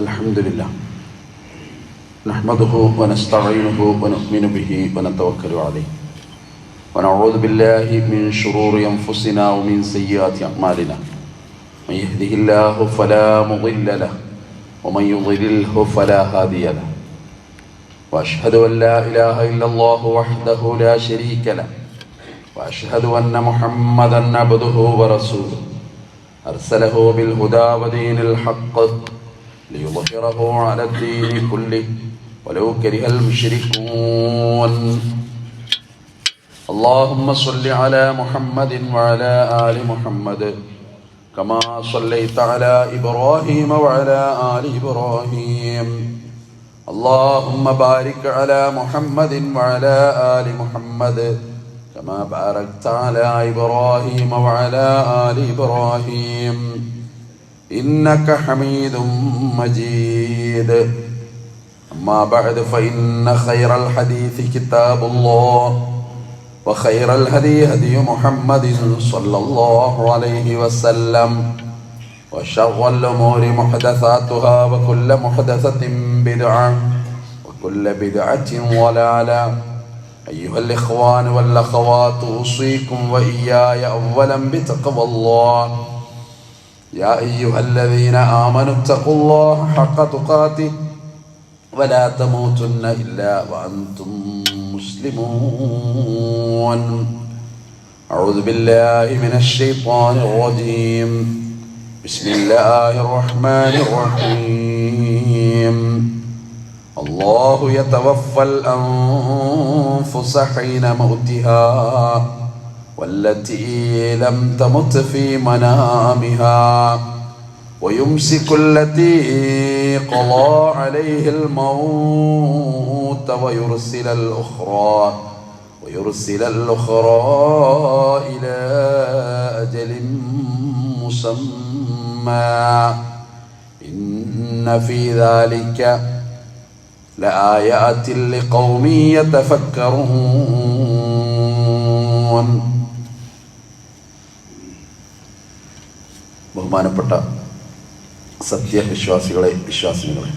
الحمد لله نحمده ونستعينه ونؤمن به ونتوكل عليه ونعوذ بالله من شرور أنفسنا ومن سيئات أعمالنا من يهده الله فلا مضل له ومن يضلله فلا هادي له وأشهد أن لا إله إلا الله وحده لا شريك له وأشهد أن محمدا عبده ورسوله أرسله بالهدى ودين الحق ليظهره على الدين كله ولو كره المشركون. اللهم صل على محمد وعلى آل محمد كما صليت على إبراهيم وعلى آل إبراهيم. اللهم بارك على محمد وعلى آل محمد كما باركت على إبراهيم وعلى آل إبراهيم إنك حميد مجيد. أما بعد فإن خير الحديث كتاب الله وخير الهدي هدي محمد صلى الله عليه وسلم وشر الأمور محدثاتها وكل محدثة بدعة وكل بدعة ضلالة. أيها الإخوان والأخوات أوصيكم وإياي أولا بتقوى الله. يا أيها الذين آمنوا اتقوا الله حق تقاته ولا تموتن إلا وأنتم مسلمون. أعوذ بالله من الشيطان الرجيم. بسم الله الرحمن الرحيم. الله يتوفى الأنفس حين موتها والتي لم تمت في منامها ويمسك التي قضى عليه الموت ويرسل الأخرى إلى أجل مسمى إن في ذلك لآيات لقوم يتفكرون. ബഹുമാനപ്പെട്ട സത്യവിശ്വാസികളെ, വിശ്വാസിനികളെ,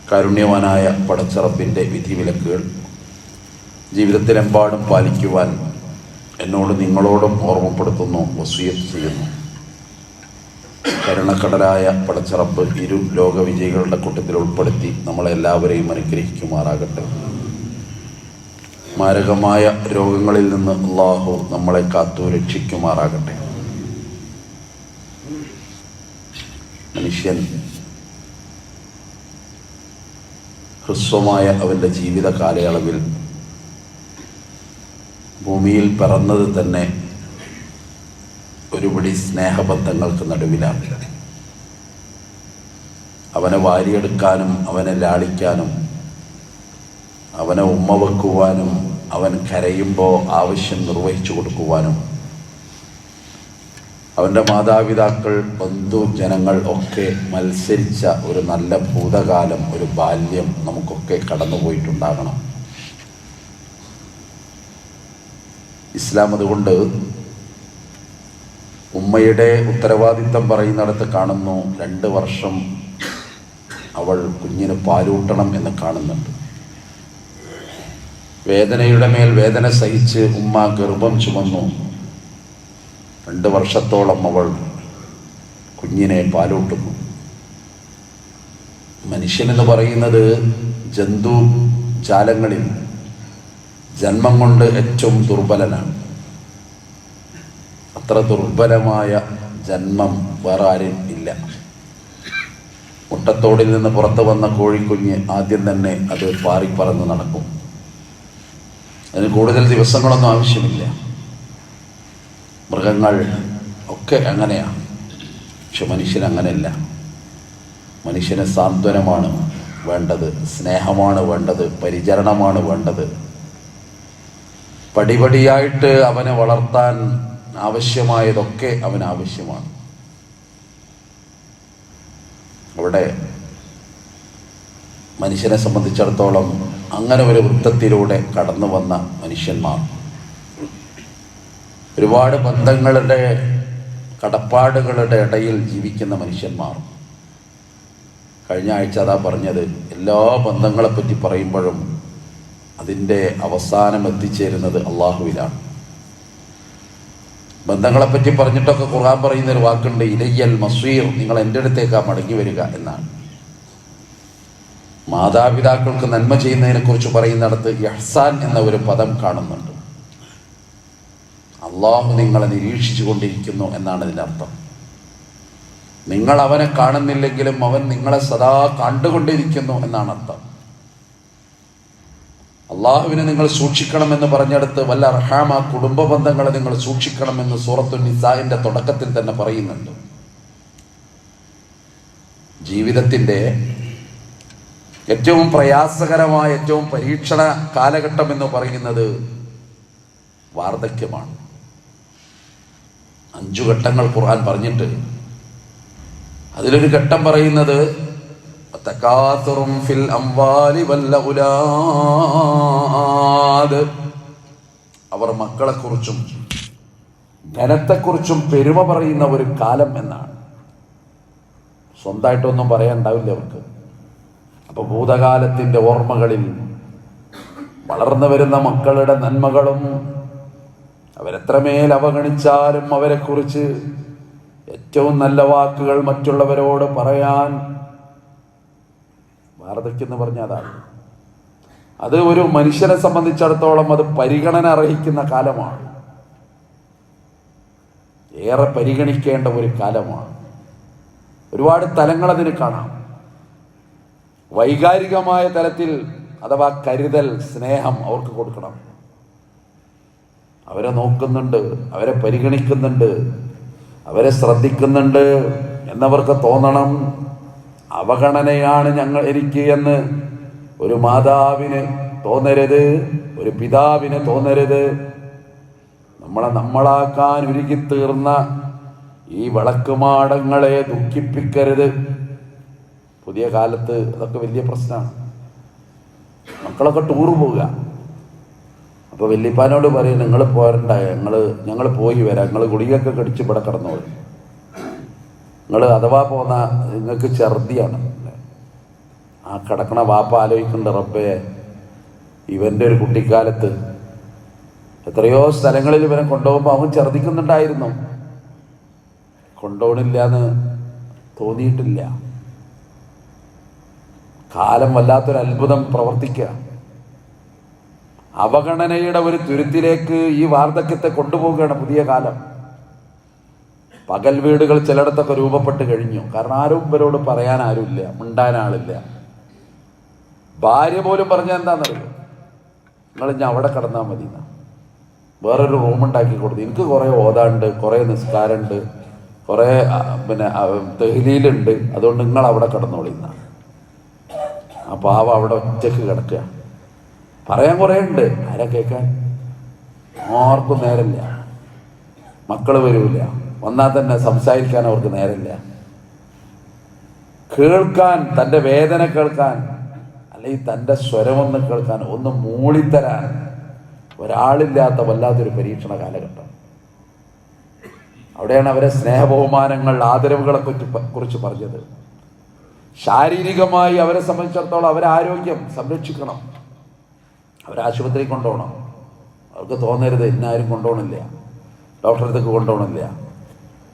കാരുണ്യവാനായ പടച്ചറപ്പിൻ്റെ വിധിവിലക്കുകൾ ജീവിതത്തിലെമ്പാടും പാലിക്കുവാൻ എന്നോട് നിങ്ങളോടും ഓർമ്മപ്പെടുത്തുന്നു, വസിയത്ത് ചെയ്യുന്നു. കരുണക്കടലായ പടച്ചറപ്പ് ഇരു ലോകവിജയികളുടെ കൂട്ടത്തിൽ ഉൾപ്പെടുത്തി നമ്മളെല്ലാവരെയും അനുഗ്രഹിക്കുമാറാകട്ടെ. മാരകമായ രോഗങ്ങളിൽ നിന്ന് അല്ലാഹു നമ്മളെ കാത്തു രക്ഷിക്കുമാറാകട്ടെ. മനുഷ്യൻ ഹ്രസ്വമായ അവൻ്റെ ജീവിത കാലയളവിൽ ഭൂമിയിൽ പിറന്നത് തന്നെ ഒരുപിടി സ്നേഹബന്ധങ്ങൾക്ക് നടുവിലാണ്. അവനെ വാരിയെടുക്കാനും അവനെ ലാളിക്കാനും അവനെ ഉമ്മ വെക്കുവാനും അവൻ കരയുമ്പോൾ ആവശ്യം നിർവഹിച്ചു കൊടുക്കുവാനും അവൻ്റെ മാതാപിതാക്കൾ, ബന്ധുജനങ്ങൾ ഒക്കെ മത്സരിച്ച ഒരു നല്ല ഭൂതകാലം, ഒരു ബാല്യം നമുക്കൊക്കെ കടന്നുപോയിട്ടുണ്ടാകണം. ഇസ്ലാം അതുകൊണ്ട് ഉമ്മയുടെ ഉത്തരവാദിത്തം പറയുന്നിടത്ത് കാണുന്നു 2 വർഷം അവൾ കുഞ്ഞിന് പാലൂട്ടണം എന്ന് കാണുന്നുണ്ട്. വേദനയുടെ മേൽ വേദന സഹിച്ച് ഉമ്മ ഗർഭം ചുമന്നു. 2 വർഷത്തോളം അവൾ കുഞ്ഞിനെ പാലൂട്ടുന്നു. മനുഷ്യനെന്ന് പറയുന്നത് ജന്തുജാലങ്ങളിൽ ജന്മം കൊണ്ട് ഏറ്റവും ദുർബലനാണ്. അത്ര ദുർബലമായ ജന്മം വേറെ ആരും ഇല്ല. മുട്ടത്തോടിൽ നിന്ന് പുറത്തു വന്ന കോഴിക്കുഞ്ഞ് ആദ്യം തന്നെ അത് പാറിപ്പറന്ന് നടക്കും. അതിന് കൂടുതൽ ദിവസങ്ങളൊന്നും ആവശ്യമില്ല. മൃഗങ്ങൾ ഒക്കെ അങ്ങനെയാണ്. പക്ഷെ മനുഷ്യൻ അങ്ങനെയല്ല. മനുഷ്യന് സാന്ത്വനമാണ് വേണ്ടത്, സ്നേഹമാണ് വേണ്ടത്, പരിചരണമാണ് വേണ്ടത്. പടിപടിയായിട്ട് അവനെ വളർത്താൻ ആവശ്യമായതൊക്കെ അവന് ആവശ്യമാണ്. അവിടെ മനുഷ്യനെ സംബന്ധിച്ചിടത്തോളം അങ്ങനെ ഒരു വൃത്തത്തിലൂടെ കടന്നു വന്ന മനുഷ്യന്മാർ, ഒരുപാട് ബന്ധങ്ങളുടെ കടപ്പാടുകളുടെ ഇടയിൽ ജീവിക്കുന്ന മനുഷ്യന്മാർ, കഴിഞ്ഞ ആഴ്ച അതാ പറഞ്ഞത്, എല്ലാ ബന്ധങ്ങളെപ്പറ്റി പറയുമ്പോഴും അതിൻ്റെ അവസാനം എത്തിച്ചേരുന്നത് അള്ളാഹുവിലാണ്. ബന്ധങ്ങളെപ്പറ്റി പറഞ്ഞിട്ടൊക്കെ ഖുർആൻ പറയുന്നൊരു വാക്കുണ്ട്, ഇലയ്യൽ മസീർ, നിങ്ങൾ എൻ്റെ അടുത്തേക്കാ മടങ്ങി വരിക എന്നാണ്. മാതാപിതാക്കൾക്ക് നന്മ ചെയ്യുന്നതിനെ കുറിച്ച് പറയുന്നിടത്ത് ഇഹ്സാൻ എന്ന ഒരു പദം കാണുന്നുണ്ട്. അള്ളാഹു നിങ്ങളെ നിരീക്ഷിച്ചു കൊണ്ടിരിക്കുന്നു എന്നാണ് ഇതിൻ്റെ അർത്ഥം. നിങ്ങൾ അവനെ കാണുന്നില്ലെങ്കിലും അവൻ നിങ്ങളെ സദാ കണ്ടുകൊണ്ടിരിക്കുന്നു എന്നാണ് അർത്ഥം. അള്ളാഹുവിനെ നിങ്ങൾ സൂക്ഷിക്കണമെന്ന് പറഞ്ഞെടുത്ത് വല്ല അർഹാം, ആ കുടുംബ ബന്ധങ്ങളെ നിങ്ങൾ സൂക്ഷിക്കണമെന്ന് സൂറത്തുൻ നിസാഇന്റെ തുടക്കത്തിൽ തന്നെ പറയുന്നുണ്ട്. ജീവിതത്തിൻ്റെ ഏറ്റവും പ്രയാസകരമായ, ഏറ്റവും പരീക്ഷണ കാലഘട്ടം എന്ന് പറയുന്നത് വാർദ്ധക്യമാണ്. 5 ഘട്ടങ്ങൾ ഖുർആൻ പറഞ്ഞിട്ട് അതിലൊരു ഘട്ടം പറയുന്നത് തകാസുറും ഫിൽ അംവാലി വൽ ഔലാദ്, അവർ മക്കളെക്കുറിച്ചും ധനത്തെക്കുറിച്ചും പെരുമ പറയുന്ന ഒരു കാലം എന്നാണ്. സ്വന്തമായിട്ടൊന്നും പറയാനുണ്ടാവില്ല അവർക്ക്. അപ്പൊ ഭൂതകാലത്തിന്റെ ഓർമ്മകളിൽ വളർന്നു വരുന്ന മക്കളുടെ നന്മകളും അവരെത്രമേൽ അവഗണിച്ചാലും അവരെക്കുറിച്ച് ഏറ്റവും നല്ല വാക്കുകൾ മറ്റുള്ളവരോട് പറയാൻ, വാർദ്ധക്യം എന്ന് പറഞ്ഞാൽ അതാണ്. അത് ഒരു മനുഷ്യനെ സംബന്ധിച്ചിടത്തോളം അത് പരിഗണന അർഹിക്കുന്ന കാലമാണ്, ഏറെ പരിഗണിക്കേണ്ട ഒരു കാലമാണ്. ഒരുപാട് തലങ്ങൾ അതിന് കാണാം. വൈകാരികമായ തലത്തിൽ അഥവാ കരുതൽ, സ്നേഹം അവർക്ക് കൊടുക്കണം. അവരെ നോക്കുന്നുണ്ട്, അവരെ പരിഗണിക്കുന്നുണ്ട്, അവരെ ശ്രദ്ധിക്കുന്നുണ്ട് എന്നവർക്ക് തോന്നണം. അവഗണനയാണ് എനിക്ക് എന്ന് ഒരു മാതാവിന് തോന്നരുത്, ഒരു പിതാവിന് തോന്നരുത്. നമ്മളാക്കാൻ ഉരുകിത്തീർന്ന ഈ വിളക്കുമാടങ്ങളെ ദുഃഖിപ്പിക്കരുത്. പുതിയ കാലത്ത് അതൊക്കെ വലിയ പ്രശ്നമാണ്. മക്കളൊക്കെ ടൂർ പോവുക, അപ്പോൾ വല്യപ്പാനോട് പറയും, നിങ്ങൾ പോരണ്ട, ഞങ്ങൾ പോയി വരാം, നിങ്ങൾ ഗുളികയൊക്കെ കടിച്ച് ഇവിടെ കിടന്നോളൂ, നിങ്ങൾ അഥവാ പോന്ന നിങ്ങൾക്ക് ഛർദിയാണ്. ആ കിടക്കണ വാപ്പ ആലോചിക്കുന്നുണ്ട്, റബ്ബേ ഇവൻ്റെ ഒരു കുട്ടിക്കാലത്ത് എത്രയോ സ്ഥലങ്ങളിൽ ഇവനെ കൊണ്ടുപോകുമ്പോൾ അവൻ ഛർദിക്കുന്നുണ്ടായിരുന്നു, കൊണ്ടുപോകണില്ല എന്ന് തോന്നിയിട്ടില്ല. കാലം വല്ലാത്തൊരു അത്ഭുതം പ്രവർത്തിക്കുക. അവഗണനയുടെ ഒരു തുരുത്തിലേക്ക് ഈ വാർദ്ധക്യത്തെ കൊണ്ടുപോവുകയാണ് പുതിയ കാലം. പകൽ വീടുകൾ ചിലയിടത്തൊക്കെ രൂപപ്പെട്ട് കഴിഞ്ഞു. കാരണം ആരും ഇവരോട് പറയാൻ ആരുമില്ല, മിണ്ടാൻ ആളില്ല. ഭാര്യ പോലും പറഞ്ഞാൽ എന്താണെന്നറിയോ, നിങ്ങൾ ഞാൻ അവിടെ കിടന്നാൽ മതി, വേറൊരു റൂമുണ്ടാക്കി കൊടുത്തു, എനിക്ക് കുറേ ഓതാണ്ട്, കുറേ നിസ്കാരമുണ്ട്, കുറേ തെഹ്ലീലുണ്ട്, അതുകൊണ്ട് നിങ്ങൾ അവിടെ കിടന്നോളിന്ന. ആ പാവം അവിടെ ഒറ്റക്ക് കിടക്കുക. പറയാൻ കുറേ ഉണ്ട്, ആരാ കേൾക്കാൻ? ആർക്കും നേരമില്ല. മക്കൾ വരൂല, വന്നാൽ തന്നെ സംസാരിക്കാൻ അവർക്ക് നേരമില്ല. കേൾക്കാൻ, തൻ്റെ വേദന കേൾക്കാൻ, അല്ലെങ്കിൽ തൻ്റെ സ്വരമൊന്ന് കേൾക്കാൻ, ഒന്ന് മൂളിത്തരാൻ ഒരാളില്ലാത്ത വല്ലാത്തൊരു പരീക്ഷണ കാലഘട്ടം. അവിടെയാണ് അവരെ സ്നേഹബഹുമാനങ്ങൾ, ആദരവുകളെ കുറിച്ച് പറഞ്ഞത്. ശാരീരികമായി അവരെ സംബന്ധിച്ചിടത്തോളം അവരാരോഗ്യം സംരക്ഷിക്കണം. അവരാശുപത്രി കൊണ്ടുപോകണം. അവർക്ക് തോന്നരുത് ഇന്നാരും കൊണ്ടുപോകണില്ല, ഡോക്ടറെ അടുത്തേക്ക് കൊണ്ടുപോകണില്ല,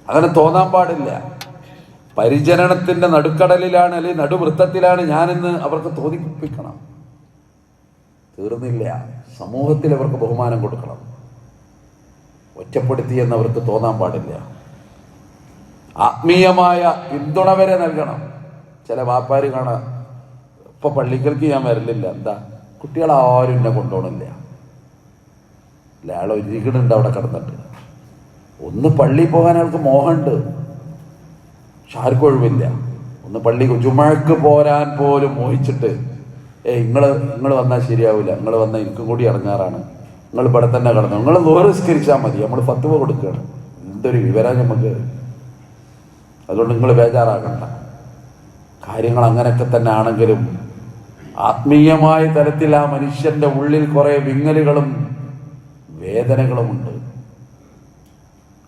അങ്ങനെ തോന്നാൻ പാടില്ല. പരിചരണത്തിൻ്റെ നടുക്കടലിലാണ്, അല്ലെങ്കിൽ നടുവൃത്തത്തിലാണ് ഞാനെന്ന് അവർക്ക് തോന്നിപ്പിക്കണം. തീർന്നില്ല, സമൂഹത്തിൽ അവർക്ക് ബഹുമാനം കൊടുക്കണം. ഒറ്റപ്പെടുത്തി എന്നവർക്ക് തോന്നാൻ പാടില്ല. ആത്മീയമായ പിന്തുണ വരെ നൽകണം. ചില വാപ്പാര് കാണാം, ഇപ്പൊ പള്ളിക്കൽക്ക് ഞാൻ വരലില്ല, എന്താ കുട്ടികളാരും എന്നെ കൊണ്ടുപോകണില്ല, അയാൾ ഒരുക്കണുണ്ട് അവിടെ കിടന്നിട്ട്. ഒന്ന് പള്ളി പോകാൻ അയാൾക്ക് മോഹമുണ്ട്, പക്ഷെ ആർക്കും ഒഴിവില്ല. ഒന്ന് പള്ളി ജുമഅക്ക് പോരാൻ പോലും മോഹിച്ചിട്ട്, നിങ്ങൾ വന്നാൽ ശരിയാവില്ല, നിങ്ങൾ വന്നാൽ എനിക്കും കൂടി ഇറങ്ങാറാണ്, നിങ്ങൾ ഇവിടെ തന്നെ കിടന്നു, നിങ്ങൾ നിസ്കരിച്ചാൽ മതി, നമ്മൾ ഫത്വ കൊടുക്കുകയാണ്. എന്തൊരു വിവരം നമുക്ക്. അതുകൊണ്ട് നിങ്ങൾ ബേജാറാകണ്ട. കാര്യങ്ങൾ അങ്ങനെയൊക്കെ തന്നെ ആണെങ്കിലും ആത്മീയമായ തലത്തിൽ ആ മനുഷ്യന്റെ ഉള്ളിൽ കുറേ വിങ്ങലുകളും വേദനകളുമുണ്ട്.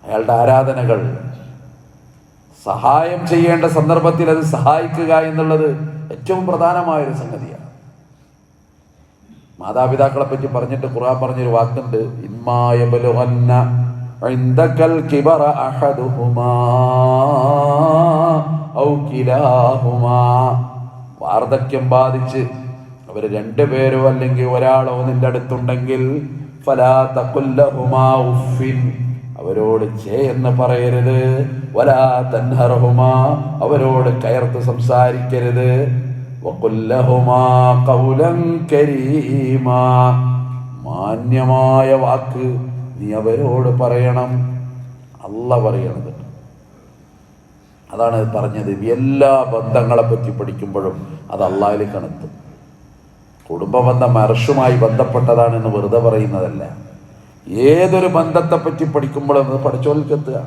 അയാളുടെ ആരാധനകൾ സഹായം ചെയ്യേണ്ട സന്ദർഭത്തിൽ അത് സഹായിക്കുക എന്നുള്ളത് ഏറ്റവും പ്രധാനമായൊരു സംഗതിയാണ്. മാതാപിതാക്കളെ പറ്റി പറഞ്ഞിട്ട് ഖുർആൻ പറഞ്ഞൊരു വാക്കുണ്ട്, ഇമ്മായ ബലുഗന്ന ഇൻദകൽ കിബറ അഹദുഹുമാ ഔ കിലാഹുമാ. വാർദ്ധക്യം ബാധിച്ച് അവർ രണ്ടുപേരോ അല്ലെങ്കിൽ ഒരാളോ നിന്റെ അടുത്തുണ്ടെങ്കിൽ ഫലാ തഖുൽ ലഹുമാ ഉഫിൻ, അവരോട് ചേ എന്ന് പറയരുത്. വലാ തൻഹർഹുമാ, അവരോട് കയർത്ത് സംസാരിക്കരുത്. വഖുൽ ലഹുമാ ഖൗലൻ കരീമാ, മാന്യമായ വാക്ക് നീ അവരോട് പറയണം. അല്ലാഹ് പറയണത് അതാണ് പറഞ്ഞത്. എല്ലാ ബന്ധങ്ങളെ പറ്റി പഠിക്കുമ്പോഴും അത് അള്ളാഹിലേക്കാണ് എത്തും. കുടുംബബന്ധം അർശുമായി ബന്ധപ്പെട്ടതാണെന്ന് വെറുതെ പറയുന്നതല്ല. ഏതൊരു ബന്ധത്തെ പറ്റി പഠിക്കുമ്പോഴും അത് പഠിച്ചോൽക്കെത്തുക,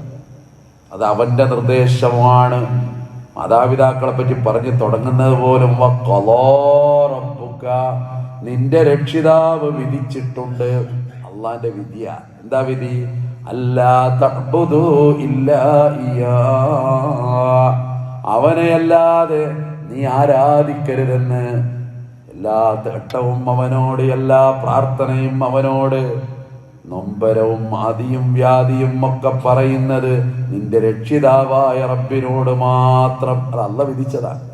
അത് അവന്റെ നിർദ്ദേശമാണ്. മാതാപിതാക്കളെ പറ്റി പറഞ്ഞു തുടങ്ങുന്നത് പോലും നിന്റെ രക്ഷിതാവ് വിധിച്ചിട്ടുണ്ട്. അള്ളാന്റെ വിധിയ. എന്താ വിധി? അല്ലാ തഅ്ബുദൂ ഇല്ലാ ഇയ്യാ, അവനെയല്ലാതെ നീ ആരാധിക്കരുതെന്ന്. എല്ലാ തേട്ടവും അവനോട്, എല്ലാ പ്രാർത്ഥനയും അവനോട്, നൊമ്പരവും ആദിയും വ്യാധിയും ഒക്കെ പറയുന്നത് നിന്റെ രക്ഷിതാവായ റബ്ബിനോട് മാത്രം. അത് അല്ലാഹ് വിധിച്ചതാണ്.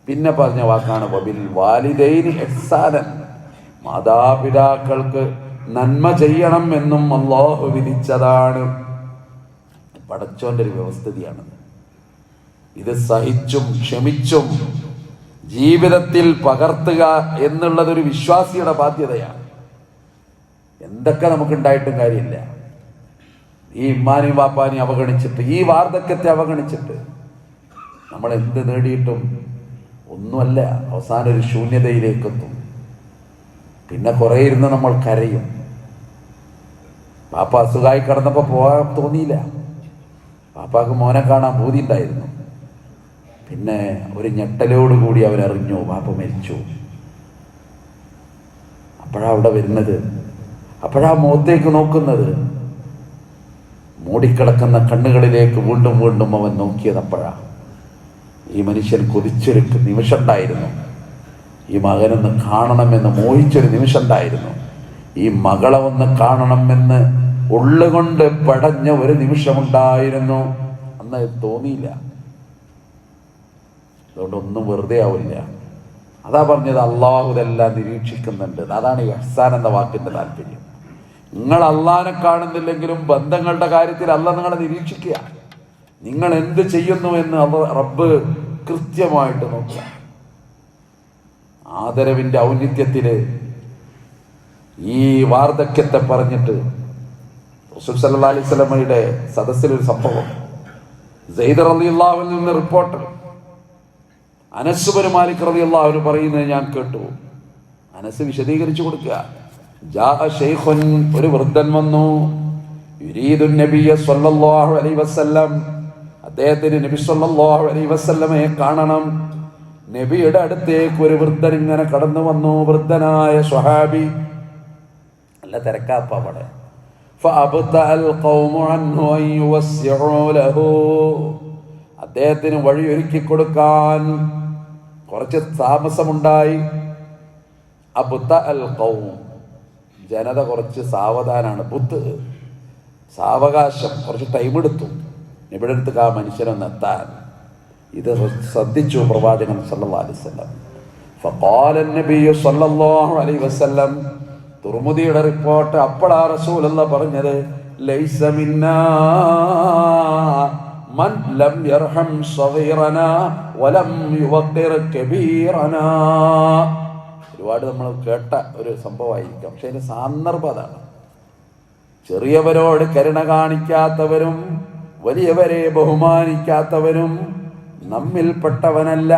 പിന്നെ പറഞ്ഞ വാക്കാണ് വബിൽ വാലിദൈനി ഇഹ്സാനൻ, മാതാപിതാക്കൾക്ക് നന്മ ചെയ്യണം എന്നും അല്ലാഹു വിധിച്ചതാണ്. പടച്ചോന്റെ ഒരു വ്യവസ്ഥിതിയാണ് ഇത്. സഹിച്ചും ക്ഷമിച്ചും ജീവിതത്തിൽ പകർത്തുക എന്നുള്ളതൊരു വിശ്വാസിയുടെ ബാധ്യതയാണ്. എന്തൊക്കെ നമുക്കുണ്ടായിട്ടും കാര്യമില്ല, ഈ ഉമ്മാനെയും വാപ്പാനെയും അവഗണിച്ചിട്ട്, ഈ വാർദ്ധക്യത്തെ അവഗണിച്ചിട്ട് നമ്മൾ എന്ത് നേടിയിട്ടും ഒന്നുമല്ല. അവസാനം ഒരു ശൂന്യതയിലേക്കെത്തും. പിന്നെ കുറേ ഇരുന്ന് നമ്മൾ കരയും. പാപ്പ അസുഖമായി കിടന്നപ്പോൾ പോകാൻ തോന്നിയില്ല. പാപ്പാക്ക് മോനെ കാണാൻ പൂതി ഉണ്ടായിരുന്നു. പിന്നെ ഒരു ഞെട്ടലോടുകൂടി അവനറിഞ്ഞു പാപ്പ മരിച്ചു. അപ്പോഴാ അവിടെ വരുന്നത്, അപ്പോഴാ മുഖത്തേക്ക് നോക്കുന്നത്, മൂടിക്കിടക്കുന്ന കണ്ണുകളിലേക്ക് വീണ്ടും വീണ്ടും അവൻ നോക്കിയത്. അപ്പോഴാ ഈ മനുഷ്യൻ കൊതിച്ചൊരു നിമിഷം ഉണ്ടായിരുന്നു. ഈ മകനൊന്ന് കാണണമെന്ന് മോഹിച്ചൊരു നിമിഷം ഉണ്ടായിരുന്നു. ഈ മകളെ ഒന്ന് കാണണമെന്ന് ഉള്ളുകൊണ്ട് പടഞ്ഞ ഒരു നിമിഷമുണ്ടായിരുന്നു. അന്ന് തോന്നിയില്ല. അതുകൊണ്ട് ഒന്നും വെറുതെ ആവില്ല. അതാ പറഞ്ഞത്, അള്ളാഹു ഇതെല്ലാം നിരീക്ഷിക്കുന്നുണ്ട്. അതാണ് ഈ ഇഹ്സാൻ എന്ന വാക്കിന്റെ താല്പര്യം. നിങ്ങൾ അള്ളാഹിനെ കാണുന്നില്ലെങ്കിലും ബന്ധങ്ങളുടെ കാര്യത്തിൽ അള്ളാഹ് നിങ്ങളെ നിരീക്ഷിക്കുക. നിങ്ങൾ എന്ത് ചെയ്യുന്നു എന്ന് റബ്ബ് കൃത്യമായിട്ട് നോക്കുക. ആദരവിന്റെ ഔന്നിത്യത്തില് ഈ വാർദ്ധക്യത്തെ പറഞ്ഞിട്ട് റസൂൽ സല്ലല്ലാഹു അലൈഹി വസല്ലമയുടെ സദസ്സിലൊരു സംഭവം. സെയ്ദ് റളിയല്ലാഹു അൻഹു നിന്ന് റിപ്പോർട്ട്, അനസ് ബിൻ മാലിക് റളിയല്ലാഹു അൻഹു പറയുന്നത് ഞാൻ കേട്ടു. അനസ് വിശദീകരിച്ചു കൊടുക്കുക. ജാഅ ശൈഖുൻ, ഒരു വൃദ്ധൻ വന്നു. യുരീദു നബിയ സ്വല്ലല്ലാഹു അലൈഹി വസല്ലം, അദ്ദേഹത്തിന് നബി സ്വല്ലല്ലാഹു അലൈഹി വസല്ലമയെ കാണണം. നബിയുടെ അടുത്തേക്ക് ഒരു വൃദ്ധൻ ഇങ്ങനെ കടന്നു വന്നു. വൃദ്ധനായ സ്വഹാബി, നല്ല തിരക്കാപ്പ അവിടെ. അദ്ദേഹത്തിന് വഴിയൊരുക്കി കൊടുക്കാൻ കുറച്ച് താമസമുണ്ടായി. ജനത കുറച്ച് സാവധാനാണ്. സാവകാശം, കുറച്ച് ടൈം എടുത്തു ഇവിടെ അടുത്ത് ആ മനുഷ്യനൊന്ന് എത്താൻ. ഇത് ശ്രദ്ധിച്ചു പ്രവാചകൻ സല്ലല്ലാഹു അലൈഹി വസല്ലം. ഫഖാല നബിയ്യു സല്ലല്ലാഹു അലൈഹി വസല്ലം, തുർമുദിയുടെ റിപ്പോർട്ട്. അപ്പോഴാ റസൂലുള്ളാഹി പറഞ്ഞത്, ലൈസ മിന്നാ മൻ ലം യർഹം സഗീറനാ വലം യുവഖിർ കബീറനാ. ഒരുപാട് നമ്മൾ കേട്ട ഒരു സംഭവമായിരിക്കാം, പക്ഷെ അതിന്റെ സന്ദർഭം അതാണ്. ചെറിയവരോട് കരുണ കാണിക്കാത്തവരും വലിയവരെ ബഹുമാനിക്കാത്തവരും നമ്മിൽപ്പെട്ടവനല്ല.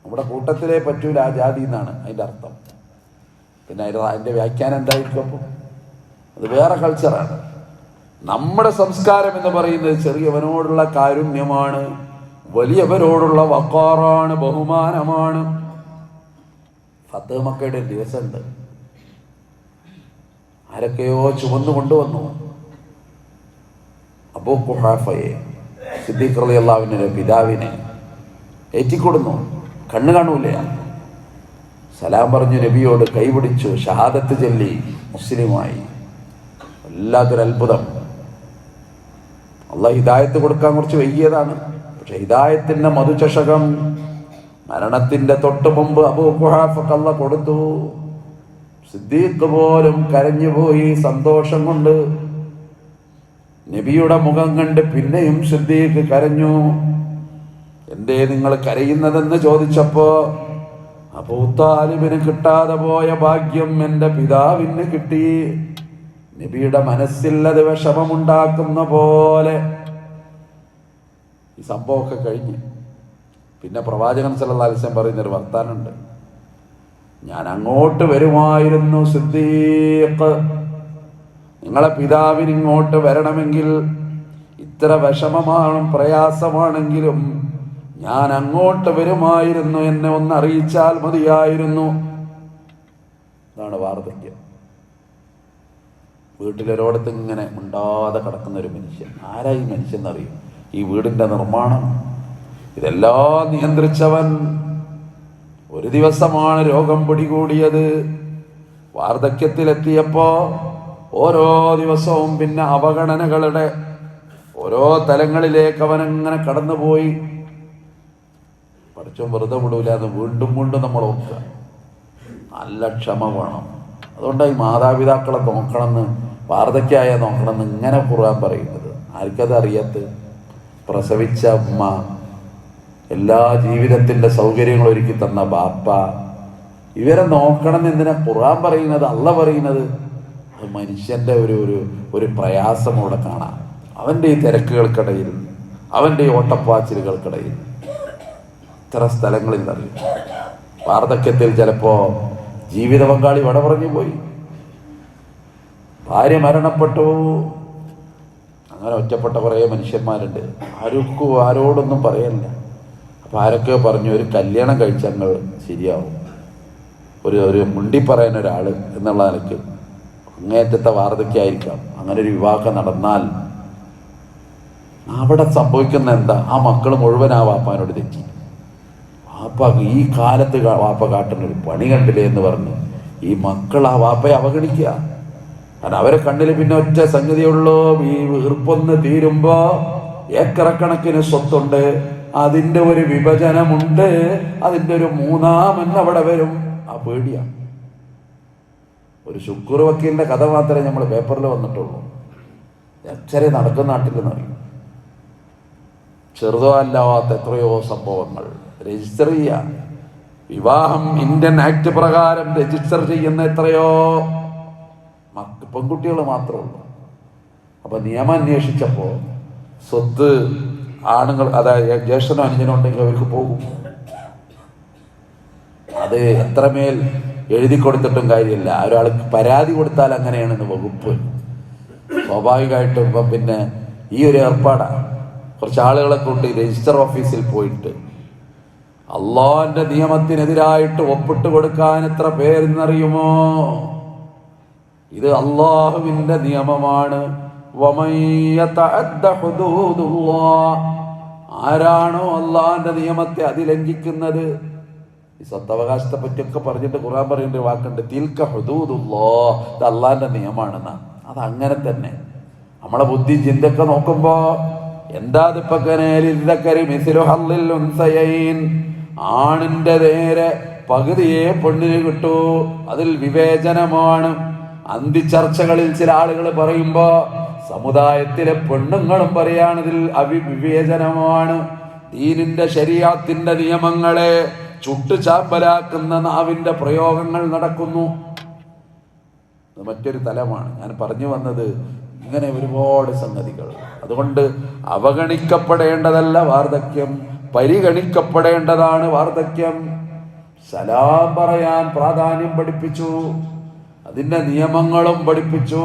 നമ്മുടെ കൂട്ടത്തിലേ പറ്റൂല ആ ജാതി എന്നാണ് അതിൻ്റെ അർത്ഥം. പിന്നെ അതിൻ്റെ വ്യാഖ്യാനം എന്തായിരിക്കും? അപ്പോൾ അത് വേറെ കൾച്ചറാണ്. നമ്മുടെ സംസ്കാരം എന്ന് പറയുന്നത് ചെറിയവനോടുള്ള കാരുണ്യമാണ്, വലിയവരോടുള്ള വഖാറാണ്, ബഹുമാനമാണ്. ഫത്ഹ് മക്കയുടെ ഒരു ദിവസമുണ്ട്. ആരൊക്കെയോ ചുമന്നു കൊണ്ടുവന്നു അബൂ ഖുഹാഫയെ. സിദ്ദീഖ് റളിയല്ലാഹു അൻഹുവിന്റെ പിതാവിനെ ഏറ്റിക്കൊടുന്നു. കണ്ണു കാണൂല. സലാം പറഞ്ഞു, നബിയോട് കൈപിടിച്ചു, ഷഹാദത്ത് ചൊല്ലി മുസ്ലിമായി. വല്ലാത്തൊരു അത്ഭുതം. അള്ളാഹ് ഹിദായത്ത് കൊടുക്കാൻ കുറച്ച് വൈകിയതാണ്. പക്ഷെ ഹിദായത്തിന്റെ മധുചഷകം മരണത്തിന്റെ തൊട്ട് മുമ്പ് അബൂ ഖുഹാഫക്ക് അള്ളാഹ് കൊടുത്തു. സിദ്ദീഖ് പോലും കരഞ്ഞുപോയി സന്തോഷം കൊണ്ട്. നബിയുടെ മുഖം കണ്ട് പിന്നെയും സിദ്ദീഖ് കരഞ്ഞു. എന്തേ നിങ്ങൾ കരയുന്നതെന്ന് ചോദിച്ചപ്പോ, അബൂ താലിബിന് കിട്ടാതെ പോയ ഭാഗ്യം എൻ്റെ പിതാവിന് കിട്ടി. നബിയുടെ മനസ്സിൽ അത് വിഷമമുണ്ടാക്കുന്ന പോലെ. ഈ സംഭവമൊക്കെ കഴിഞ്ഞ് പിന്നെ പ്രവാചകൻ സല്ലല്ലാഹു അലൈഹി വസല്ലം പറയുന്നൊരു വർത്താനുണ്ട്. ഞാൻ അങ്ങോട്ട് വരുമായിരുന്നു സിദ്ദീഖ്, നിങ്ങളെ പിതാവിന് ഇങ്ങോട്ട് വരണമെങ്കിൽ ഇത്ര വിഷമമാണ് പ്രയാസമാണെങ്കിലും ഞാൻ അങ്ങോട്ട് വരുമായിരുന്നു, എന്നെ ഒന്ന് അറിയിച്ചാൽ മതിയായിരുന്നു. ഇതാണ് വാർദ്ധക്യം. വീട്ടിലൊരിടത്ത് ഇങ്ങനെ ഉണ്ടാതെ കിടക്കുന്ന ഒരു മനുഷ്യൻ. ആരായി മനുഷ്യൻ എന്നറിയും? ഈ വീടിന്റെ നിർമ്മാണം ഇതെല്ലാം നിയന്ത്രിച്ചവൻ. ഒരു ദിവസമാണ് രോഗം പിടികൂടിയത്. വാർദ്ധക്യത്തിലെത്തിയപ്പോ ഓരോ ദിവസവും പിന്നെ അവഗണനകളുടെ ഓരോ തലങ്ങളിലേക്ക് അവനങ്ങനെ കടന്നുപോയി. പഠിച്ചോ വെറുതെ വിടൂല എന്ന് വീണ്ടും വീണ്ടും നമ്മൾ ഓർക്കുക. നല്ല ക്ഷമ വേണം. അതുകൊണ്ടാണ് ഈ മാതാപിതാക്കളെ നോക്കണമെന്ന്, വാർദ്ധക്യായ നോക്കണമെന്ന് ഇങ്ങനെ ഖുർആൻ പറയുന്നത്. ആർക്കത് അറിയാത്ത? പ്രസവിച്ച ഉമ്മ, എല്ലാ ജീവിതത്തിന്റെ സൗകര്യങ്ങളും ഒരുക്കി തന്ന ബാപ്പ, ഇവരെ നോക്കണം എന്തിനാ ഖുർആൻ പറയുന്നത്, അള്ളാഹ് പറയുന്നത്? അത് മനുഷ്യന്റെ ഒരു പ്രയാസം അവിടെ കാണാം. അവന്റെ ഈ തിരക്കുകൾക്കിടയിൽ, അവന്റെ ഈ ഓട്ടപ്പാച്ചിലുകൾക്കിടയിൽ ഇത്ര സ്ഥലങ്ങളിൽ അറിയും. വാർദ്ധക്യത്തിൽ ചിലപ്പോ ജീവിത പങ്കാളി വട പറഞ്ഞു പോയി, ഭാര്യ മരണപ്പെട്ടു. അങ്ങനെ ഒറ്റപ്പെട്ട കുറേ മനുഷ്യന്മാരുണ്ട്. ആരോടൊന്നും പറയല്ല. അപ്പൊ ആരൊക്കെയോ പറഞ്ഞു, ഒരു കല്യാണം കഴിച്ചങ്ങൾ ശരിയാവും, ഒരു മുണ്ടി പറയാൻ ഒരാള് എന്നുള്ള നിലയ്ക്ക് അങ്ങേറ്റത്തെ വാർദ്ധക്യമായിരിക്കാം. അങ്ങനെ ഒരു വിവാഹം നടന്നാൽ അവിടെ സംഭവിക്കുന്ന എന്താ? ആ മക്കൾ മുഴുവൻ ആ വാപ്പാനോട് തെറ്റി. വാപ്പ ഈ കാലത്ത് വാപ്പ കാട്ടുന്നൊരു പണി കണ്ടില്ലേ എന്ന് പറഞ്ഞ് ഈ മക്കൾ ആ വാപ്പയെ അവഗണിക്കുക. കാരണം അവരെ കണ്ണിൽ പിന്നെ ഒറ്റ സംഗതിയുള്ളൂ, ഈ വീർപ്പൊന്ന് തീരുമ്പോ ഏക്കറക്കണക്കിന് സ്വത്തുണ്ട്, അതിന്റെ ഒരു വിഭജനമുണ്ട്, അതിന്റെ ഒരു മൂന്നാമൻ അവിടെ വരും. ആ പേടിയാണ്. ഒരു ശുക്ർ വക്കീലിന്റെ കഥ മാത്രമേ നമ്മൾ പേപ്പറിൽ വന്നിട്ടുള്ളൂ. അക്ഷരെ നടക്കുന്ന നാട്ടിലെന്ന് അറിയും. ചെറുതോ അല്ലാത്ത എത്രയോ സംഭവങ്ങൾ രജിസ്റ്റർ ചെയ്യാം. വിവാഹം ഇന്ത്യൻ ആക്ട് പ്രകാരം രജിസ്റ്റർ ചെയ്യുന്ന എത്രയോ പെൺകുട്ടികൾ മാത്രമേ ഉള്ളൂ. അപ്പൊ നിയമം അന്വേഷിച്ചപ്പോ സ്വത്ത് ആണുങ്ങൾ, അതായത് ജ്യേഷ്ഠനോ അനുജനോ ഉണ്ടെങ്കിൽ അവർക്ക് പോകും. അത് എത്രമേൽ എഴുതി കൊടുത്തിട്ടും കാര്യമില്ല. ഒരാൾക്ക് പരാതി കൊടുത്താൽ അങ്ങനെയാണെന്ന് വകുപ്പ്. സ്വാഭാവികമായിട്ടും ഇപ്പം പിന്നെ ഈ ഒരു ഏർപ്പാടാണ്. കുറച്ച് ആളുകളെ കൊണ്ട് രജിസ്റ്റർ ഓഫീസിൽ പോയിട്ട് അള്ളാന്റെ നിയമത്തിനെതിരായിട്ട് ഒപ്പിട്ട് കൊടുക്കാൻ എത്ര പേരെന്നറിയുമോ? ഇത് അള്ളാഹുവിന്റെ നിയമമാണ്. ആരാണോ അള്ളാന്റെ നിയമത്തെ അതിലംഘിക്കുന്നത്, ഈ സ്വത്തവകാശത്തെ പറ്റിയൊക്കെ പറഞ്ഞിട്ട് ഖുർആൻ പറയുന്ന വാക്കുണ്ട്, തിൽക ഹുദൂദുല്ലാഹ്, ഇത് അള്ളാന്റെ നിയമമാണെന്ന. അതങ്ങനെ തന്നെ നമ്മളെ ബുദ്ധി ചിന്തയൊക്കെ നോക്കുമ്പോ എന്താ ആണിന്റെ നേരെ പകുതിയെ പെണ്ണിന് കിട്ടൂ, അതിൽ വിവേചനമാണ്. അന്തിച്ചർച്ചകളിൽ ചില ആളുകൾ പറയുമ്പോ സമുദായത്തിലെ പെണ്ണുങ്ങളും പറയാണിതിൽ വിവേചനമാണ്. ദീനിന്റെ ശരീഅത്തിന്റെ നിയമങ്ങളെ ചുട്ടുചാമ്പലാക്കുന്ന നാവിന്റെ പ്രയോഗങ്ങൾ നടക്കുന്നു. അത് മറ്റൊരു തലമാണ്. ഞാൻ പറഞ്ഞു വന്നത് ഇങ്ങനെ ഒരുപാട് സംഗതികൾ. അതുകൊണ്ട് അവഗണിക്കപ്പെടേണ്ടതല്ല വാർദ്ധക്യം, പരിഗണിക്കപ്പെടേണ്ടതാണ് വാർദ്ധക്യം. സലാം പറയാൻ പ്രാധാന്യം പഠിപ്പിച്ചു, അതിന്റെ നിയമങ്ങളും പഠിപ്പിച്ചു.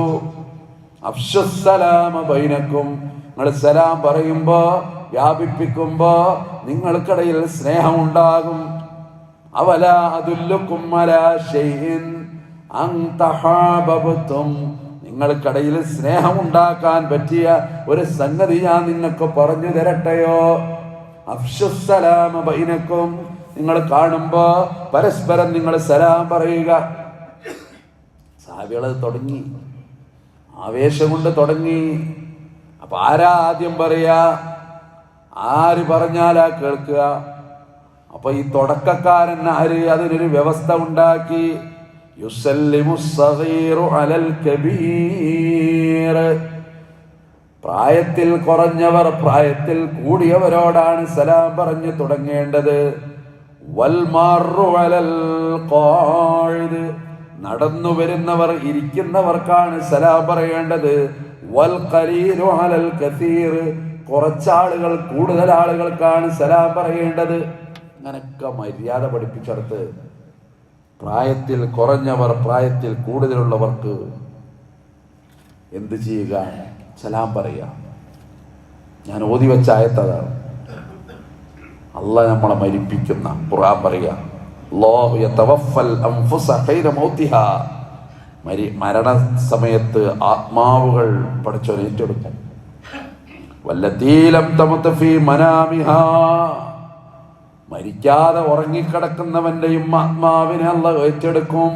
അഫ്ശുസ്സലാമ ബൈനക്കും, നിങ്ങൾ സലാം പറയുമ്പോ വ്യാപിപ്പിക്കുമ്പോ നിങ്ങൾക്കിടയിൽ സ്നേഹം ഉണ്ടാകും. അവലാ അദുല്ലുക്കും അലാ ശൈഇൻ അൻ തഹാബബതും, നിങ്ങൾക്കിടയിൽ സ്നേഹമുണ്ടാക്കാൻ പറ്റിയ ഒരു സംഗതി ഞാൻ നിങ്ങൾക്ക് പറഞ്ഞു തരട്ടെയോ? അഫ്ശുസ്സലാമ ബൈനക്കും, നിങ്ങൾ കാണുമ്പോ പരസ്പരം നിങ്ങൾ സലാം പറയുക. സഹാബികൾ തുടങ്ങി, ആവേശം കൊണ്ട് തുടങ്ങി. അപ്പൊ ആരാ ആദ്യം പറയാ? ആര് പറഞ്ഞാലാ കേൾക്കുക? അപ്പൊ ഈ തുടക്കക്കാരൻ ആര്? അതിനൊരു വ്യവസ്ഥ ഉണ്ടാക്കി. യുസല്ലിമു സഗീറു അലൽ കബീർ, പ്രായത്തിൽ കുറഞ്ഞവർ പ്രായത്തിൽ കൂടിയവരോടാണ് സലാം പറഞ്ഞു തുടങ്ങേണ്ടത്. വൽ മർറു അലൽ ഖാഇദ്, നടന്നു വരുന്നവർ ഇരിക്കുന്നവർക്കാണ് സലാം പറയേണ്ടത്. വൽ ഖലീലു അലൽ കസീർ, കുറച്ചാളുകൾ കൂടുതൽ ആളുകൾക്കാണ് സലാം പറയേണ്ടത്. അങ്ങനൊക്കെ മര്യാദ പഠിപ്പിച്ചെടുത്ത് പ്രായത്തിൽ കുറഞ്ഞവർ പ്രായത്തിൽ കൂടുതലുള്ളവർക്ക് എന്ത് ചെയ്യുക? സലാം പറയുക. ഞാൻ ഓതി വെച്ച ആയത്തതാണ്. അള്ളാഹ് നമ്മളെ മരിപ്പിക്കുന്ന ഖുർആൻ പറയുക, അല്ലാഹു യതവഫൽ അൻഫുസ ഖൈറ മൗതിഹാ, മരണ സമയത്ത് ആത്മാവുകൾ പടച്ചോൻ ഏറ്റെടുക്കും. വല്ലതീ ലം തമത് ഫീ മനാമിഹാ, മരിക്കാതെ ഉറങ്ങിക്കിടക്കുന്നവന്റെയും ആത്മാവിനെ അള്ളാഹ് ഏറ്റെടുക്കും.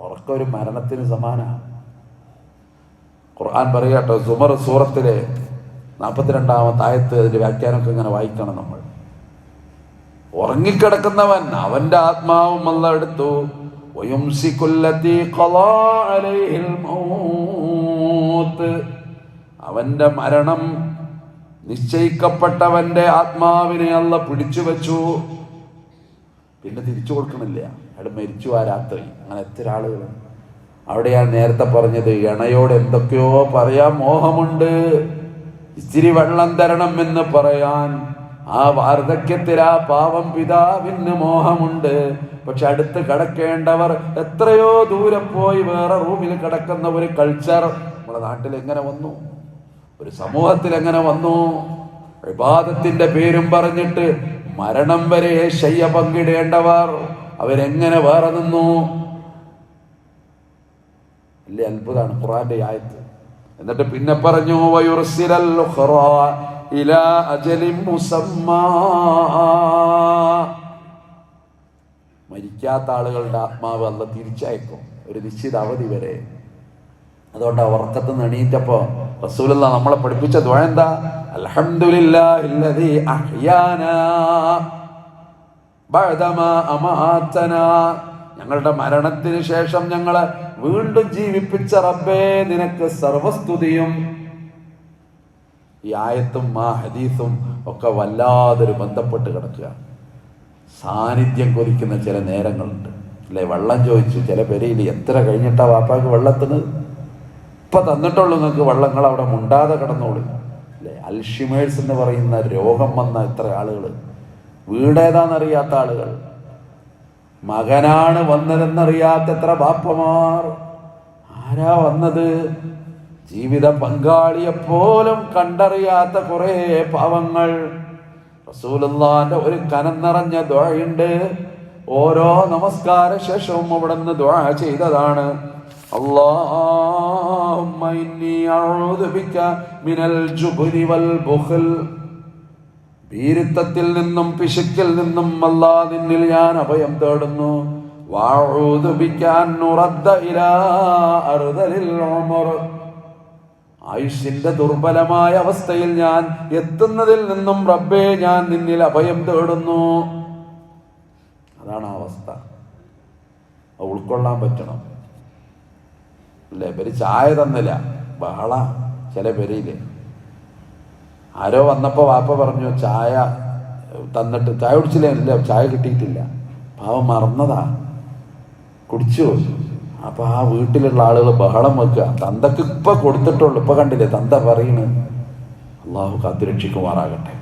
ഉറക്കം ഒരു മരണത്തിന് സമാനമാണ്. ഖുർആൻ പറയാട്ടോ, സുമർ സൂറത്തിലെ 42-ാമത്തെ ആയത്ത്, അതിന്റെ വ്യാഖ്യാനമൊക്കെ ഇങ്ങനെ വായിക്കണം നമ്മൾ. ഉറങ്ങിക്കിടക്കുന്നവൻ അവന്റെ ആത്മാവും അള്ളാഹ് എടുത്തു. വയുംസികുല്ലതീ ഖളാ അലൈഹിൽ മൗത്ത്, അവന്റെ മരണം നിശ്ചയിക്കപ്പെട്ടവന്റെ ആത്മാവിനെ അള്ളാഹ് പിടിച്ചു വെച്ചു. പിന്നെ തിരിച്ചു കൊടുക്കണില്ല. അവിടെ മരിച്ചു ആ രാത്രി. അങ്ങനെ എത്ര ആളുകൾ. അവിടെ ഞാൻ നേരത്തെ പറഞ്ഞത്, ഇണയോട് എന്തൊക്കെയോ പറയാൻ മോഹമുണ്ട്, ഇച്ചിരി വെള്ളം തരണം എന്ന് പറയാൻ. ആ വാർദ്ധക്യത്തിൽ ആ പാവം പിതാവിന് മോഹമുണ്ട്. പക്ഷെ അടുത്ത് കിടക്കേണ്ടവർ എത്രയോ ദൂരെ പോയി വേറെ റൂമിൽ കിടക്കുന്ന ഒരു കൾച്ചർ നമ്മുടെ നാട്ടിൽ എങ്ങനെ വന്നു? ഒരു സമൂഹത്തിൽ എങ്ങനെ വന്നു? ഇബാദത്തിന്റെ പേരും പറഞ്ഞിട്ട് മരണം വരെ ശയ്യ പങ്കിടേണ്ടവർ അവരെങ്ങനെ വേറെ നിന്നു? അല്ലേ അത്ഭുതമാണ് ഖുർആന്റെ ആയത്ത്. എന്നിട്ട് പിന്നെ പറഞ്ഞു, വയുർസിലൽ ഉഖ്റാ ഇലാ അജലിൻ മുസമ്മാ, മരിക്കാത്ത ആളുകളുടെ ആത്മാവ് അല്ലാഹ് തിരിച്ചയക്കും ഒരു നിശ്ചിത അവധി വരെ. അതുകൊണ്ട് ഉറക്കത്ത് നിന്ന് എണീറ്റപ്പോ റസൂലുള്ളാഹി നമ്മളെ പഠിപ്പിച്ച ദുആ എന്താ? അൽഹംദുലില്ലാഹില്ലദീ അഹ്യാനാ ബഅദമാ അമാതനാ, ഞങ്ങളുടെ മരണത്തിന് ശേഷം ഞങ്ങളെ വീണ്ടും ജീവിപ്പിച്ച റബ്ബേ നിനക്ക് സർവസ്തുതിയും. ഈ ആയത്തും ആ ഹദീസും ഒക്കെ വല്ലാതൊരു ബന്ധപ്പെട്ട് കിടക്കുക. സാന്നിധ്യം കൊതിക്കുന്ന ചില നേരങ്ങളുണ്ട് അല്ലെ? വെള്ളം ചോദിച്ചു ചില പെരയിൽ, എത്ര കഴിഞ്ഞിട്ടാ വാപ്പാക്ക് വെള്ളത്തിന് ഇപ്പൊ തന്നിട്ടുള്ളൂ നിങ്ങൾക്ക് വെള്ളങ്ങൾ, അവിടെ മുണ്ടാതെ കിടന്നോളൂ അല്ലെ? അൽഷിമേഴ്സ് എന്ന് പറയുന്ന രോഗം വന്ന എത്ര ആളുകൾ, വീടേതാന്നറിയാത്ത ആളുകൾ, മകനാണ് വന്നതെന്നറിയാത്ത എത്ര ബാപ്പമാർ. ആരാ വന്നത്? ജീവിത പങ്കാളിയെപ്പോലും കണ്ടറിയാത്ത കുറെ പാവങ്ങൾ. റസൂലുള്ളാഹിന്റെ ഒരു കനം നിറഞ്ഞ ദുആയുണ്ട്. ഓരോ നമസ്കാര ശേഷവും അവിടെ നിന്ന് ദുആ ചെയ്തതാണ്. അല്ലാഹുമ്മ ഇന്നി അഊദു ബിക മിനൽ ജുബ്നി വൽ ബുഖൽ, ഭീരുത്വത്തിൽ നിന്നും പിശുക്കിൽ നിന്നും അല്ലാഹ് നിന്നിൽ ഞാൻ അഭയം തേടുന്നു. വഅഊദു ബിക അൻ നുറദ്ദ ഇലാ അർദലിൽ ഉമർ, ആയുഷിന്റെ ദുർബലമായ അവസ്ഥയിൽ ഞാൻ എത്തുന്നതിൽ നിന്നും റബ്ബേ ഞാൻ നിന്നിൽ അഭയം തേടുന്നു. അതാണ് ആ അവസ്ഥ. ഉൾക്കൊള്ളാൻ പറ്റണം അല്ലേ? ഇവര് ചായ തന്നില്ല, ബഹള ചില പേരില്. ആരോ വന്നപ്പോ വാപ്പ പറഞ്ഞു ചായ തന്നിട്ട്, ചായ കുടിച്ചില്ല, ഇല്ല ചായ കിട്ടിയിട്ടില്ല. പാവം മറന്നതാ, കുടിച്ചു. അപ്പൊ ആ വീട്ടിലുള്ള ആളുകൾ ബഹളം വെക്കുക. തന്തക്ക് ഇപ്പൊ കൊടുത്തിട്ടുള്ളൂ, ഇപ്പൊ കണ്ടില്ലേ തന്ത പറയണ്. അള്ളാഹു കാത്തുരക്ഷിക്കുമാറാകട്ടെ.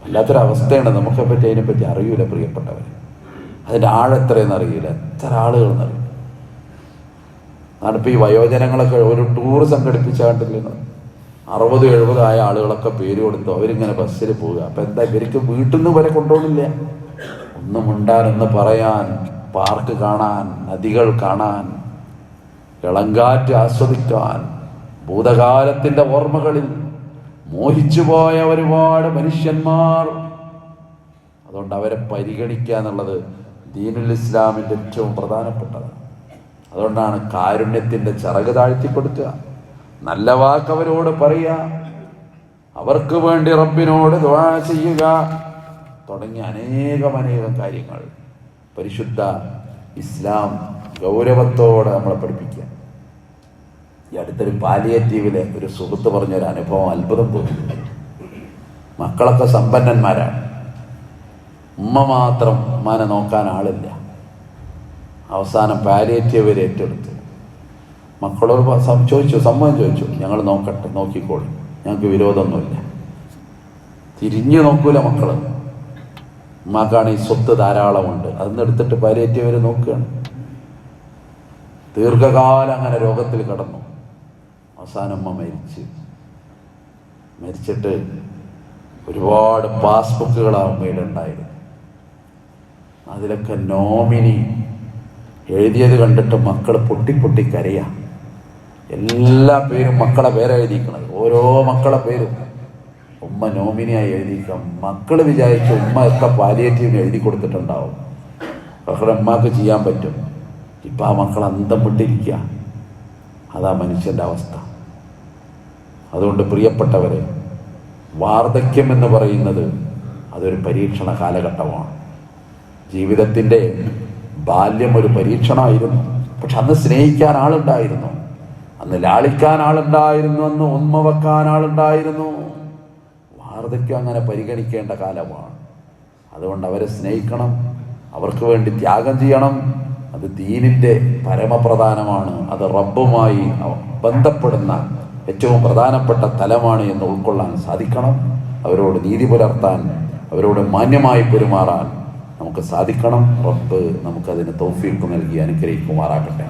വല്ലാത്തൊരവസ്ഥയാണ്. നമുക്കെ പറ്റി അതിനെപ്പറ്റി അറിയൂല പ്രിയപ്പെട്ടവർ. അതിന്റെ ആഴെത്രയെന്ന് അറിയില്ല, എത്ര ആളുകൾ എന്നറിയില്ല. അതാണിപ്പോ ഈ വയോജനങ്ങളൊക്കെ ഒരു ടൂർ സംഘടിപ്പിച്ച കണ്ടില്ലേ, 60-70 ആയ ആളുകളൊക്കെ പേര് കൊടുത്തു അവരിങ്ങനെ ബസ്സിൽ പോവുക. അപ്പൊ എന്താ, ഇവർക്ക് വീട്ടിൽ നിന്ന് വരെ കൊണ്ടുപോകണില്ല. ഒന്നും ഉണ്ടാൻ, ഒന്ന് പറയാൻ, പാർക്ക് കാണാൻ, നദികൾ കാണാൻ. ഇളങ്കാറ്റ് ആസ്വദിക്കാൻ, ഭൂതകാലത്തിൻ്റെ ഓർമ്മകളിൽ മോഹിച്ചുപോയ ഒരുപാട് മനുഷ്യന്മാർ. അതുകൊണ്ട് അവരെ പരിഗണിക്കുക എന്നുള്ളത് ദീനുൽ ഇസ്ലാമിൻ്റെ ഏറ്റവും പ്രധാനപ്പെട്ടതാണ്. അതുകൊണ്ടാണ് കാരുണ്യത്തിൻ്റെ ചിറക് താഴ്ത്തിക്കൊടുക്കുക, നല്ല വാക്ക് അവരോട് പറയുക, അവർക്ക് വേണ്ടി റബ്ബിനോട് ദുആ ചെയ്യുക തുടങ്ങിയ അനേകം കാര്യങ്ങൾ പരിശുദ്ധ ഇസ്ലാം ഗൗരവത്തോടെ നമ്മളെ പഠിപ്പിക്കുക. ഈ അടുത്തൊരു പാലിയേറ്റീവിലെ ഒരു സുഹൃത്ത് പറഞ്ഞൊരു അനുഭവം അത്ഭുതം തോന്നി. മക്കളൊക്കെ സമ്പന്നന്മാരാണ്, ഉമ്മ മാത്രം ഉമ്മാനെ നോക്കാൻ ആളില്ല. അവസാനം പാലിയേറ്റീവ് ഏറ്റെടുത്തു. മക്കളോട് സമ്മതം ചോദിച്ചു, ഞങ്ങൾ നോക്കട്ടെ, നോക്കിക്കോളൂ, ഞങ്ങൾക്ക് വിരോധമൊന്നുമില്ല. തിരിഞ്ഞു നോക്കൂല മക്കള്. ഉമ്മാക്കാണ് ഈ സ്വത്ത് ധാരാളമുണ്ട്, അതെടുത്തിട്ട് പാലിയേറ്റീവ് നോക്കുകയാണ്. ദീർഘകാലം അങ്ങനെ രോഗത്തിൽ കിടന്നു. അവസാനം ഉമ്മ മരിച്ചിട്ട് ഒരുപാട് പാസ്ബുക്കുകൾ ആ ഉമ്മയുടെ ഉണ്ടായിരുന്നു. അതിലൊക്കെ നോമിനി എഴുതിയത് കണ്ടിട്ട് മക്കൾ പൊട്ടി കരയാ. എല്ലാ പേരും മക്കളെ പേരെഴുതിയിരിക്കണത്, ഓരോ മക്കളെ പേരും ഉമ്മ നോമിനിയായി എഴുതിയിരിക്കാം. മക്കൾ വിചാരിച്ചു ഉമ്മ ഒക്കെ പാലിയേറ്റീവിന് എഴുതി കൊടുത്തിട്ടുണ്ടാവും, മക്കളെ ഉമ്മക്ക് ചെയ്യാൻ പറ്റും. ഇപ്പം ആ മക്കൾ അന്തം വിട്ടിരിക്കുക. അതാ മനുഷ്യൻ്റെ അവസ്ഥ. അതുകൊണ്ട് പ്രിയപ്പെട്ടവരെ, വാർദ്ധക്യം എന്ന് പറയുന്നത് അതൊരു പരീക്ഷണ കാലഘട്ടമാണ്. ജീവിതത്തിൻ്റെ ബാല്യം ഒരു പരീക്ഷണമായിരുന്നു. പക്ഷെ അന്ന് സ്നേഹിക്കാൻ ആളുണ്ടായിരുന്നു, അന്ന് ലാളിക്കാൻ ആളുണ്ടായിരുന്നു, അന്ന് ഉമ്മ വെക്കാൻ ആളുണ്ടായിരുന്നു. വാർദ്ധക്യം അങ്ങനെ പരിഗണിക്കേണ്ട കാലമാണ്. അതുകൊണ്ട് അവരെ സ്നേഹിക്കണം, അവർക്ക് വേണ്ടി ത്യാഗം ചെയ്യണം. അത് ദീനിൻ്റെ പരമപ്രധാനമാണ്. അത് റബ്ബുമായി ബന്ധപ്പെടുന്ന ഏറ്റവും പ്രധാനപ്പെട്ട തലമാണ് എന്ന് ഉൾക്കൊള്ളാൻ സാധിക്കണം. അവരോട് നീതി പുലർത്താൻ, അവരോട് മാന്യമായി പെരുമാറാൻ നമുക്ക് സാധിക്കണം. റബ്ബ് നമുക്കതിന് തൗഫീഖ് നൽകി അനുഗ്രഹിക്കുമാറാകട്ടെ.